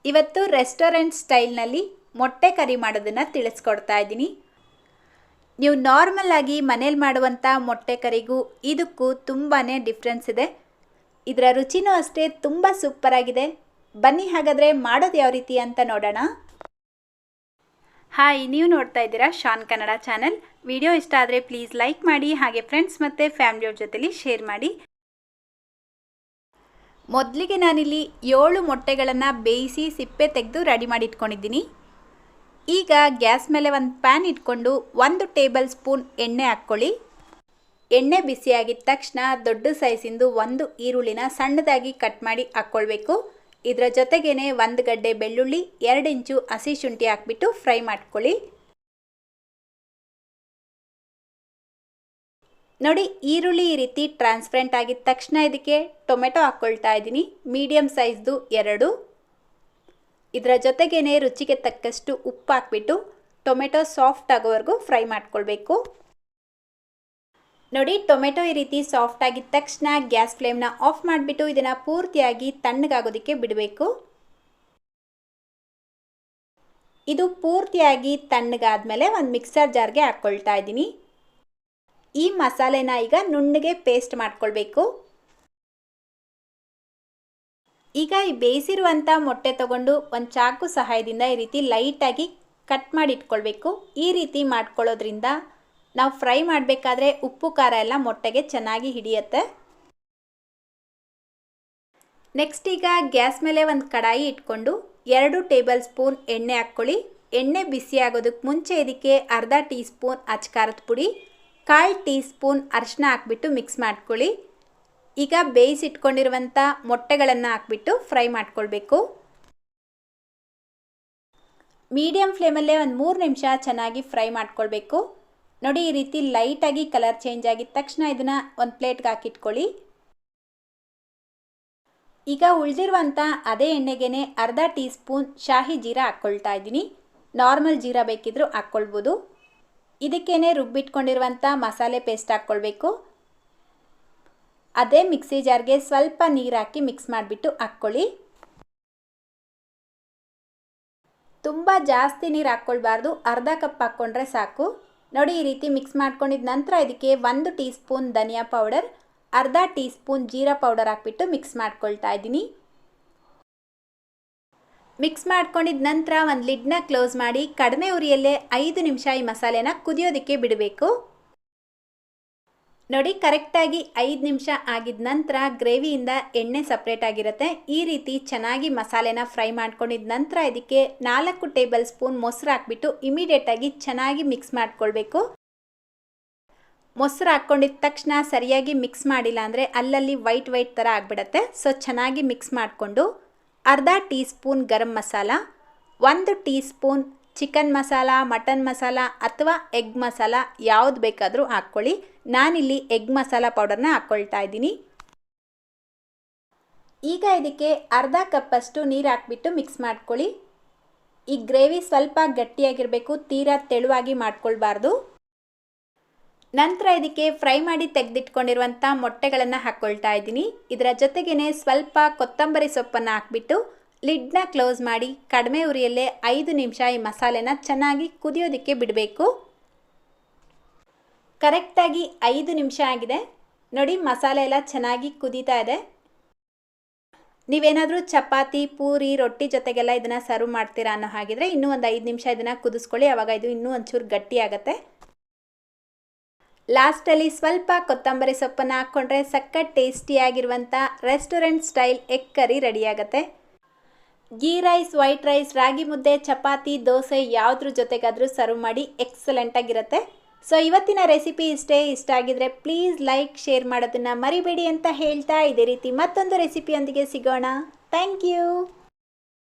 ಇವತ್ತು ರೆಸ್ಟೋರೆಂಟ್ ಸ್ಟೈಲ್ನಲ್ಲಿ ಮೊಟ್ಟೆ ಕರಿ ಮಾಡೋದನ್ನು ತಿಳಿಸ್ಕೊಡ್ತಾ ಇದ್ದೀನಿ. ನೀವು ನಾರ್ಮಲ್ ಆಗಿ ಮನೇಲಿ ಮಾಡುವಂಥ ಮೊಟ್ಟೆ ಕರಿಗೂ ಇದಕ್ಕೂ ತುಂಬಾ ಡಿಫ್ರೆನ್ಸ್ ಇದೆ. ಇದರ ರುಚಿನೂ ಅಷ್ಟೇ ತುಂಬ ಸೂಪರ್ ಆಗಿದೆ. ಬನ್ನಿ ಹಾಗಾದರೆ ಮಾಡೋದು ಯಾವ ರೀತಿ ಅಂತ ನೋಡೋಣ. ಹಾಯ್, ನೀವು ನೋಡ್ತಾ ಇದ್ದೀರಾ ಶಾನ್ ಕನ್ನಡ ಚಾನಲ್. ವಿಡಿಯೋ ಇಷ್ಟ ಆದರೆ ಪ್ಲೀಸ್ ಲೈಕ್ ಮಾಡಿ, ಹಾಗೆ ಫ್ರೆಂಡ್ಸ್ ಮತ್ತು ಫ್ಯಾಮಿಲಿಯವ್ರ ಜೊತೆಲಿ ಶೇರ್ ಮಾಡಿ. ಮೊದಲಿಗೆ ನಾನಿಲ್ಲಿ 7 ಮೊಟ್ಟೆಗಳನ್ನು ಬೇಯಿಸಿ ಸಿಪ್ಪೆ ತೆಗೆದು ರೆಡಿ ಮಾಡಿ ಇಟ್ಕೊಂಡಿದ್ದೀನಿ. ಈಗ ಗ್ಯಾಸ್ ಮೇಲೆ ಒಂದು ಪ್ಯಾನ್ ಇಟ್ಕೊಂಡು 1 ಟೇಬಲ್ ಸ್ಪೂನ್ ಎಣ್ಣೆ ಹಾಕ್ಕೊಳ್ಳಿ. ಎಣ್ಣೆ ಬಿಸಿಯಾಗಿದ್ದ ತಕ್ಷಣ ದೊಡ್ಡ ಸೈಜಿಂದು 1 ಈರುಳ್ಳಿನ ಸಣ್ಣದಾಗಿ ಕಟ್ ಮಾಡಿ ಹಾಕ್ಕೊಳ್ಬೇಕು. ಇದರ ಜೊತೆಗೇನೆ 1 ಗಡ್ಡೆ ಬೆಳ್ಳುಳ್ಳಿ, 2 ಇಂಚು ಹಸಿ ಶುಂಠಿ ಹಾಕ್ಬಿಟ್ಟು ಫ್ರೈ ಮಾಡ್ಕೊಳ್ಳಿ. ನೋಡಿ, ಈರುಳ್ಳಿ ಈ ರೀತಿ ಟ್ರಾನ್ಸ್ಪರೆಂಟ್ ಆಗಿದ್ದ ತಕ್ಷಣ ಇದಕ್ಕೆ ಟೊಮೆಟೊ ಹಾಕ್ಕೊಳ್ತಾ ಇದ್ದೀನಿ. ಮೀಡಿಯಮ್ ಸೈಜ್ದು 2. ಇದರ ಜೊತೆಗೇನೆ ರುಚಿಗೆ ತಕ್ಕಷ್ಟು ಉಪ್ಪು ಹಾಕ್ಬಿಟ್ಟು ಟೊಮೆಟೊ ಸಾಫ್ಟ್ ಆಗೋವರೆಗೂ ಫ್ರೈ ಮಾಡ್ಕೊಳ್ಬೇಕು. ನೋಡಿ, ಟೊಮೆಟೊ ಈ ರೀತಿ ಸಾಫ್ಟ್ ಆಗಿದ್ದ ತಕ್ಷಣ ಗ್ಯಾಸ್ ಫ್ಲೇಮ್ನ ಆಫ್ ಮಾಡಿಬಿಟ್ಟು ಇದನ್ನು ಪೂರ್ತಿಯಾಗಿ ತಣ್ಣಗಾಗೋದಕ್ಕೆ ಬಿಡಬೇಕು. ಇದು ಪೂರ್ತಿಯಾಗಿ ತಣ್ಣಗಾದ್ಮೇಲೆ ಒಂದು ಮಿಕ್ಸರ್ ಜಾರ್ಗೆ ಹಾಕ್ಕೊಳ್ತಾ ಇದ್ದೀನಿ. ಈ ಮಸಾಲೆನ ಈಗ ನುಣ್ಣಗೆ ಪೇಸ್ಟ್ ಮಾಡ್ಕೊಳ್ಬೇಕು. ಈಗ ಈ ಬೇಯಿಸಿರುವಂಥ ಮೊಟ್ಟೆ ತಗೊಂಡು ಒಂದು ಚಾಕು ಸಹಾಯದಿಂದ ಈ ರೀತಿ ಲೈಟಾಗಿ ಕಟ್ ಮಾಡಿ ಇಟ್ಕೊಳ್ಬೇಕು. ಈ ರೀತಿ ಮಾಡ್ಕೊಳ್ಳೋದ್ರಿಂದ ನಾವು ಫ್ರೈ ಮಾಡಬೇಕಾದ್ರೆ ಉಪ್ಪು ಖಾರ ಎಲ್ಲ ಮೊಟ್ಟೆಗೆ ಚೆನ್ನಾಗಿ ಹಿಡಿಯುತ್ತೆ. ನೆಕ್ಸ್ಟ್ ಈಗ ಗ್ಯಾಸ್ ಮೇಲೆ ಒಂದು ಕಡಾಯಿ ಇಟ್ಕೊಂಡು 2 ಟೇಬಲ್ ಸ್ಪೂನ್ ಎಣ್ಣೆ ಹಾಕ್ಕೊಳ್ಳಿ. ಎಣ್ಣೆ ಬಿಸಿ ಆಗೋದಕ್ಕೆ ಮುಂಚೆ ಇದಕ್ಕೆ ಅರ್ಧ ಟೀ ಸ್ಪೂನ್ ಅಚ್ಕಾರದ ಪುಡಿ, 1/4 ಟೀ ಸ್ಪೂನ್ ಅರಿಶಿನ ಹಾಕ್ಬಿಟ್ಟು ಮಿಕ್ಸ್ ಮಾಡ್ಕೊಳ್ಳಿ. ಈಗ ಬೇಯಿಸಿಟ್ಕೊಂಡಿರುವಂಥ ಮೊಟ್ಟೆಗಳನ್ನು ಹಾಕ್ಬಿಟ್ಟು ಫ್ರೈ ಮಾಡ್ಕೊಳ್ಬೇಕು. ಮೀಡಿಯಮ್ ಫ್ಲೇಮಲ್ಲೇ ಒಂದು 3 ನಿಮಿಷ ಚೆನ್ನಾಗಿ ಫ್ರೈ ಮಾಡ್ಕೊಳ್ಬೇಕು. ನೋಡಿ, ಈ ರೀತಿ ಲೈಟಾಗಿ ಕಲರ್ ಚೇಂಜ್ ಆಗಿದ ತಕ್ಷಣ ಇದನ್ನು ಒಂದು ಪ್ಲೇಟ್ಗೆ ಹಾಕಿಟ್ಕೊಳ್ಳಿ. ಈಗ ಉಳಿದಿರುವಂಥ ಅದೇ ಎಣ್ಣೆಗೆ ಅರ್ಧ ಟೀ ಸ್ಪೂನ್ ಶಾಹಿ ಜೀರಾ ಹಾಕ್ಕೊಳ್ತಾ ಇದ್ದೀನಿ. ನಾರ್ಮಲ್ ಜೀರಾ ಬೇಕಿದ್ರೂ ಹಾಕ್ಕೊಳ್ಬೋದು. ಇದಕ್ಕೇನೆ ರುಬ್ಬಿಟ್ಕೊಂಡಿರುವಂಥ ಮಸಾಲೆ ಪೇಸ್ಟ್ ಹಾಕ್ಕೊಳ್ಬೇಕು. ಅದೇ ಮಿಕ್ಸಿ ಜಾರ್ಗೆ ಸ್ವಲ್ಪ ನೀರು ಹಾಕಿ ಮಿಕ್ಸ್ ಮಾಡಿಬಿಟ್ಟು ಹಾಕ್ಕೊಳ್ಳಿ. ತುಂಬ ಜಾಸ್ತಿ ನೀರು ಹಾಕ್ಕೊಳ್ಬಾರ್ದು, ಅರ್ಧ ಕಪ್ ಹಾಕ್ಕೊಂಡ್ರೆ ಸಾಕು. ನೋಡಿ, ಈ ರೀತಿ ಮಿಕ್ಸ್ ಮಾಡ್ಕೊಂಡಿದ ನಂತರ ಇದಕ್ಕೆ 1 ಟೀ ಸ್ಪೂನ್ ಧನಿಯಾ ಪೌಡರ್, ಅರ್ಧ ಟೀ ಸ್ಪೂನ್ ಜೀರಾ ಪೌಡರ್ ಹಾಕ್ಬಿಟ್ಟು ಮಿಕ್ಸ್ ಮಾಡ್ಕೊಳ್ತಾ ಇದ್ದೀನಿ. ಮಿಕ್ಸ್ ಮಾಡ್ಕೊಂಡಿದ ನಂತರ ಒಂದು ಲಿಡ್ನ ಕ್ಲೋಸ್ ಮಾಡಿ ಕಡಿಮೆ ಉರಿಯಲ್ಲೇ 5 ನಿಮಿಷ ಈ ಮಸಾಲೆನ ಕುದಿಯೋದಕ್ಕೆ ಬಿಡಬೇಕು. ನೋಡಿ, ಕರೆಕ್ಟಾಗಿ 5 ನಿಮಿಷ ಆಗಿದ ನಂತರ ಗ್ರೇವಿಯಿಂದ ಎಣ್ಣೆ ಸಪ್ರೇಟ್ ಆಗಿರುತ್ತೆ. ಈ ರೀತಿ ಚೆನ್ನಾಗಿ ಮಸಾಲೆನ ಫ್ರೈ ಮಾಡ್ಕೊಂಡಿದ ನಂತರ ಇದಕ್ಕೆ 4 ಟೇಬಲ್ ಸ್ಪೂನ್ ಮೊಸರು ಹಾಕ್ಬಿಟ್ಟು ಇಮಿಡಿಯೇಟಾಗಿ ಚೆನ್ನಾಗಿ ಮಿಕ್ಸ್ ಮಾಡ್ಕೊಳ್ಬೇಕು. ಮೊಸರು ಹಾಕ್ಕೊಂಡಿದ ತಕ್ಷಣ ಸರಿಯಾಗಿ ಮಿಕ್ಸ್ ಮಾಡಿಲ್ಲ ಅಂದರೆ ಅಲ್ಲಲ್ಲಿ ವೈಟ್ ಥರ ಆಗಿಬಿಡುತ್ತೆ. ಸೊ ಚೆನ್ನಾಗಿ ಮಿಕ್ಸ್ ಮಾಡಿಕೊಂಡು ಅರ್ಧ teaspoon garam masala, 1 teaspoon chicken masala, mutton masala ಅಥವಾ ಎಗ್ ಮಸಾಲ ಯಾವುದು ಬೇಕಾದರೂ ಹಾಕ್ಕೊಳ್ಳಿ. ನಾನಿಲ್ಲಿ ಎಗ್ ಮಸಾಲ ಪೌಡರ್ನ ಹಾಕ್ಕೊಳ್ತಾ ಇದ್ದೀನಿ. ಈಗ ಇದಕ್ಕೆ ಅರ್ಧ ಕಪ್ಪಷ್ಟು ನೀರು ಹಾಕ್ಬಿಟ್ಟು ಮಿಕ್ಸ್ ಮಾಡ್ಕೊಳ್ಳಿ. ಈ ಗ್ರೇವಿ ಸ್ವಲ್ಪ ಗಟ್ಟಿಯಾಗಿರಬೇಕು, ತೀರಾ ತೆಳುವಾಗಿ ಮಾಡ್ಕೊಳ್ಬಾರ್ದು. ನಂತರ ಇದಕ್ಕೆ ಫ್ರೈ ಮಾಡಿ ತೆಗೆದಿಟ್ಕೊಂಡಿರುವಂಥ ಮೊಟ್ಟೆಗಳನ್ನು ಹಾಕ್ಕೊಳ್ತಾ ಇದ್ದೀನಿ. ಇದರ ಜೊತೆಗೇ ಸ್ವಲ್ಪ ಕೊತ್ತಂಬರಿ ಸೊಪ್ಪನ್ನು ಹಾಕ್ಬಿಟ್ಟು ಲಿಡ್ನ ಕ್ಲೋಸ್ ಮಾಡಿ ಕಡಿಮೆ ಉರಿಯಲ್ಲೇ 5 ನಿಮಿಷ ಈ ಮಸಾಲೆನ ಚೆನ್ನಾಗಿ ಕುದಿಯೋದಕ್ಕೆ ಬಿಡಬೇಕು. ಕರೆಕ್ಟಾಗಿ 5 ನಿಮಿಷ ಆಗಿದೆ. ನೋಡಿ, ಮಸಾಲೆ ಎಲ್ಲ ಚೆನ್ನಾಗಿ ಕುದೀತಾ ಇದೆ. ನೀವೇನಾದರೂ ಚಪಾತಿ, ಪೂರಿ, ರೊಟ್ಟಿ ಜೊತೆಗೆಲ್ಲ ಇದನ್ನು ಸರ್ವ್ ಮಾಡ್ತೀರಾ ಅನ್ನೋ ಹಾಗಿದ್ರೆ ಇನ್ನೂ ಒಂದು 5 ನಿಮಿಷ ಇದನ್ನು ಕುದಿಸ್ಕೊಳ್ಳಿ. ಆವಾಗ ಇದು ಇನ್ನೂ ಒಂಚೂರು ಗಟ್ಟಿ ಆಗುತ್ತೆ. ಲಾಸ್ಟಲ್ಲಿ ಸ್ವಲ್ಪ ಕೊತ್ತಂಬರಿ ಸೊಪ್ಪನ್ನು ಹಾಕ್ಕೊಂಡ್ರೆ ಸಖತ್ ಟೇಸ್ಟಿಯಾಗಿರುವಂಥ ರೆಸ್ಟೋರೆಂಟ್ ಸ್ಟೈಲ್ ಎಗ್ ಕರಿ ರೆಡಿಯಾಗುತ್ತೆ. Ghee rice, white rice, ragi mudde, chapati, dosa ಯಾವುದ್ರ ಜೊತೆಗಾದರೂ ಸರ್ವ್ ಮಾಡಿ ಎಕ್ಸಲೆಂಟಾಗಿರುತ್ತೆ. ಸೊ ಇವತ್ತಿನ ರೆಸಿಪಿ ಇಷ್ಟ ಆಗಿದ್ರೆ ಪ್ಲೀಸ್ ಲೈಕ್, ಶೇರ್ ಮಾಡೋದನ್ನು ಮರಿಬೇಡಿ ಅಂತ ಹೇಳ್ತಾ ಇದೇ ರೀತಿ ಮತ್ತೊಂದು ರೆಸಿಪಿಯೊಂದಿಗೆ ಸಿಗೋಣ. Thank you.